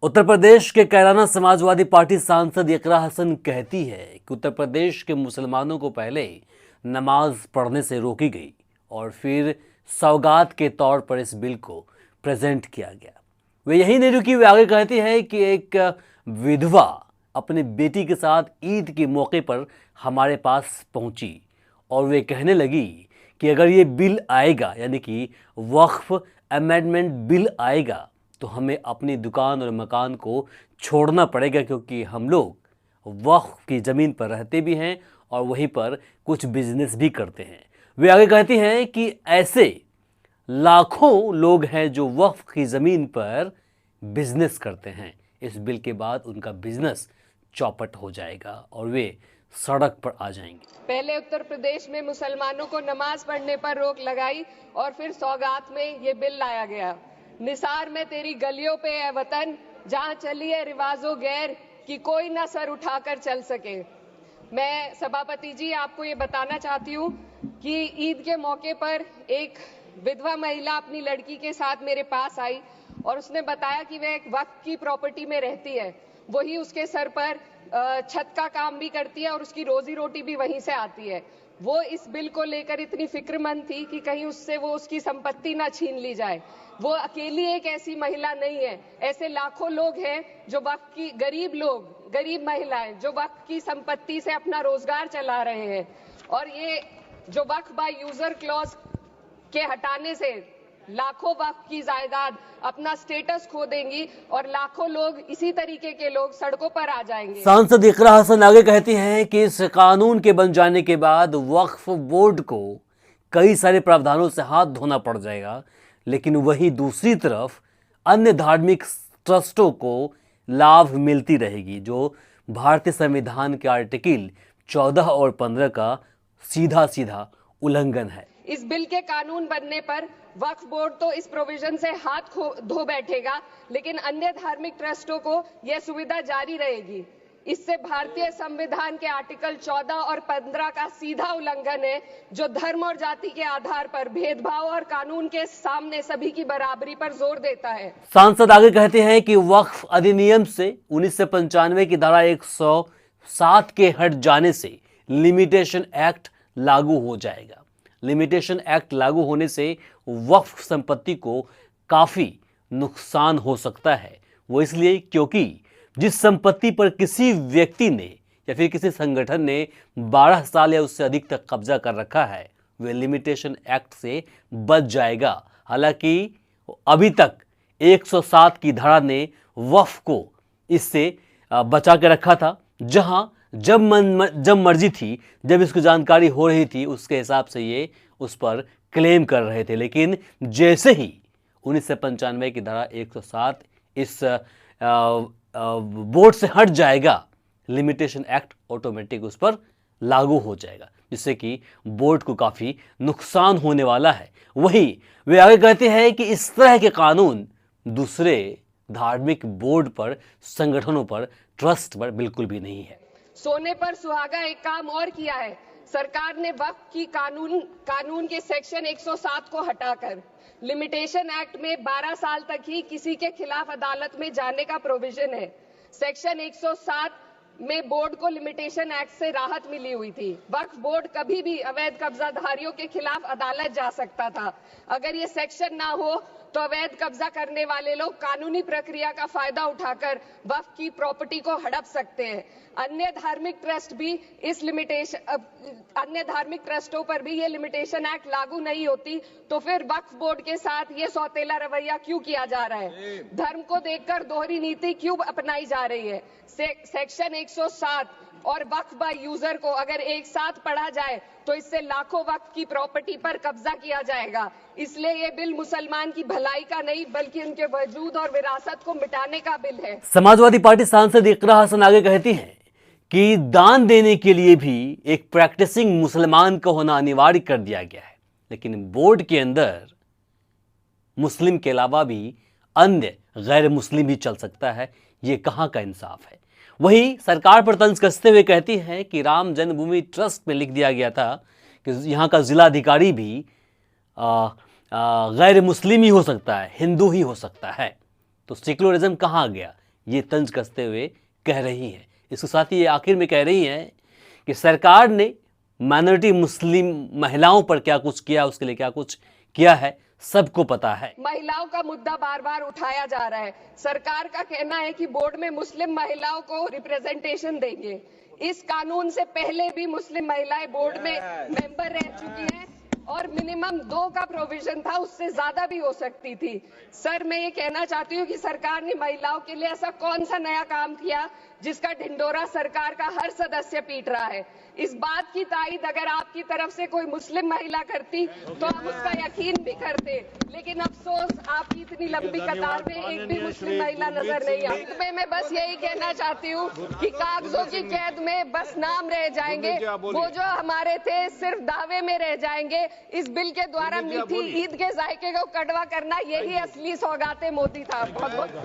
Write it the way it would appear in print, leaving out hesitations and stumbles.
उत्तर प्रदेश के कैराना समाजवादी पार्टी सांसद इकरा हसन कहती है कि उत्तर प्रदेश के मुसलमानों को पहले नमाज पढ़ने से रोकी गई और फिर सौगात के तौर पर इस बिल को प्रेजेंट किया गया। वे यही नहीं रुकी, वे आगे कहती है कि एक विधवा अपनी बेटी के साथ ईद के मौके पर हमारे पास पहुंची और वे कहने लगी कि अगर ये बिल आएगा, यानी कि वक्फ अमेंडमेंट बिल आएगा, तो हमें अपनी दुकान और मकान को छोड़ना पड़ेगा, क्योंकि हम लोग वक्फ की ज़मीन पर रहते भी हैं और वहीं पर कुछ बिजनेस भी करते हैं। वे आगे कहती हैं कि ऐसे लाखों लोग हैं जो वक्फ की ज़मीन पर बिजनेस करते हैं। इस बिल के बाद उनका बिजनेस चौपट हो जाएगा और वे सड़क पर आ जाएंगे। पहले उत्तर प्रदेश में मुसलमानों को नमाज पढ़ने पर रोक लगाई और फिर सौगात में ये बिल लाया गया। निसार में तेरी गलियों पे है वतन, जहां चली है रिवाजो गैर कि कोई ना सर उठाकर चल सके। मैं सभापति जी आपको ये बताना चाहती हूँ कि ईद के मौके पर एक विधवा महिला अपनी लड़की के साथ मेरे पास आई और उसने बताया कि वह एक वक्फ की प्रॉपर्टी में रहती है, वही उसके सर पर छत का काम भी करती है और उसकी रोजी रोटी भी वहीं से आती है। वो इस बिल को लेकर इतनी फिक्रमंद थी कि कहीं उससे वो उसकी संपत्ति ना छीन ली जाए। वो अकेली एक ऐसी महिला नहीं है, ऐसे लाखों लोग हैं जो वक्फ की गरीब महिलाएं जो वक्फ की संपत्ति से अपना रोजगार चला रहे हैं। और ये जो वक्फ बाय यूजर क्लॉज के हटाने से लाखों वक्फ की जायदाद अपना स्टेटस खो देंगी और लाखों लोग, इसी तरीके के लोग सड़कों पर आ जाएंगे। सांसद इकरा हसन आगे कहती हैं कि इस कानून के बन जाने के बाद वक्फ बोर्ड को कई सारे प्रावधानों से हाथ धोना पड़ जाएगा, लेकिन वही दूसरी तरफ अन्य धार्मिक ट्रस्टों को लाभ मिलती रहेगी, जो भारतीय संविधान के आर्टिकल 14 और 15 का सीधा सीधा उल्लंघन है। इस बिल के कानून बनने पर वक्फ बोर्ड तो इस प्रोविजन से हाथ धो बैठेगा, लेकिन अन्य धार्मिक ट्रस्टों को यह सुविधा जारी रहेगी। इससे भारतीय संविधान के आर्टिकल 14 और 15 का सीधा उल्लंघन है, जो धर्म और जाति के आधार पर भेदभाव और कानून के सामने सभी की बराबरी पर जोर देता है। सांसद आगे कहते हैं कि वक्फ अधिनियम से 1995 की धारा 107 के हट जाने से लिमिटेशन एक्ट लागू हो जाएगा। लिमिटेशन एक्ट लागू होने से वक्फ संपत्ति को काफी नुकसान हो सकता है। वो इसलिए क्योंकि जिस संपत्ति पर किसी व्यक्ति ने या फिर किसी संगठन ने 12 साल या उससे अधिक तक कब्जा कर रखा है, वह लिमिटेशन एक्ट से बच जाएगा। हालांकि अभी तक 107 की धारा ने वक्फ को इससे बचा के रखा था, जहां जब मर्जी थी, जब इसको जानकारी हो रही थी, उसके हिसाब से ये उस पर क्लेम कर रहे थे। लेकिन जैसे ही 1995 की धारा 107 इस बोर्ड से हट जाएगा, लिमिटेशन एक्ट ऑटोमेटिक उस पर लागू हो जाएगा, जिससे कि बोर्ड को काफ़ी नुकसान होने वाला है। वहीं वे आगे कहते हैं कि इस तरह के कानून दूसरे धार्मिक बोर्ड पर, संगठनों पर, ट्रस्ट पर बिल्कुल भी नहीं है। सोने पर सुहागा एक काम और किया है सरकार ने। वक्फ की कानून के सेक्शन 107 को हटाकर लिमिटेशन एक्ट में 12 साल तक ही किसी के खिलाफ अदालत में जाने का प्रोविजन है। सेक्शन 107 में बोर्ड को लिमिटेशन एक्ट से राहत मिली हुई थी। वक्फ बोर्ड कभी भी अवैध कब्जाधारियों के खिलाफ अदालत जा सकता था। अगर ये सेक्शन ना हो तो अवैध कब्जा करने वाले लोग कानूनी प्रक्रिया का फायदा उठाकर वक्फ की प्रॉपर्टी को हड़प सकते हैं। अन्य धार्मिक ट्रस्टों पर भी ये लिमिटेशन एक्ट लागू नहीं होती, तो फिर वक्फ बोर्ड के साथ ये सौतेला रवैया क्यों किया जा रहा है? धर्म को देखकर दोहरी नीति क्यों अपनाई जा रही है? सेक्शन 107 और वक्फ बाय यूजर को अगर एक साथ पढ़ा जाए तो इससे लाखों वक्फ की प्रॉपर्टी पर कब्जा किया जाएगा। इसलिए ये बिल मुसलमान की भलाई का नहीं, बल्कि उनके वजूद और विरासत को मिटाने का बिल है। समाजवादी पार्टी सांसद इकरा हसन आगे कहती हैं कि दान देने के लिए भी एक प्रैक्टिसिंग मुसलमान का होना अनिवार्य कर दिया गया है, लेकिन बोर्ड के अंदर मुस्लिम के अलावा भी अन्य गैर मुस्लिम भी चल सकता है। ये कहां का इंसाफ है? वहीं सरकार पर तंज कसते हुए कहती है कि राम जन्मभूमि ट्रस्ट में लिख दिया गया था कि यहाँ का जिलाधिकारी भी गैर मुस्लिम ही हो सकता है, हिंदू ही हो सकता है। तो सेक्युलरिज्म कहाँ गया? ये तंज कसते हुए कह रही हैं। इसके साथ ही ये आखिर में कह रही हैं कि सरकार ने माइनॉरिटी मुस्लिम महिलाओं पर क्या कुछ किया, उसके लिए क्या कुछ किया है, सबको पता है। महिलाओं का मुद्दा बार बार उठाया जा रहा है। सरकार का कहना है कि बोर्ड में मुस्लिम महिलाओं को रिप्रेजेंटेशन देंगे। इस कानून से पहले भी मुस्लिम महिलाएं बोर्ड में मेंबर रह चुकी हैं और मिनिमम 2 का प्रोविजन था, उससे ज्यादा भी हो सकती थी। सर, मैं ये कहना चाहती हूँ कि सरकार ने महिलाओं के लिए ऐसा कौन सा नया काम किया जिसका ढिंडोरा सरकार का हर सदस्य पीट रहा है। इस बात की तायीद अगर आपकी तरफ से कोई मुस्लिम महिला करती तो हम उसका यकीन भी करते, लेकिन अफसोस आपकी इतनी लंबी कतार में एक भी मुस्लिम महिला नजर नहीं आई। मैं बस यही कहना चाहती हूँ कि कागजों की कैद में बस नाम रह जाएंगे, वो जो हमारे थे सिर्फ दावे में रह जाएंगे। इस बिल के द्वारा मीठी ईद के जायके को कड़वा करना, यही असली सौगाते मोदी था। बहुत बहुत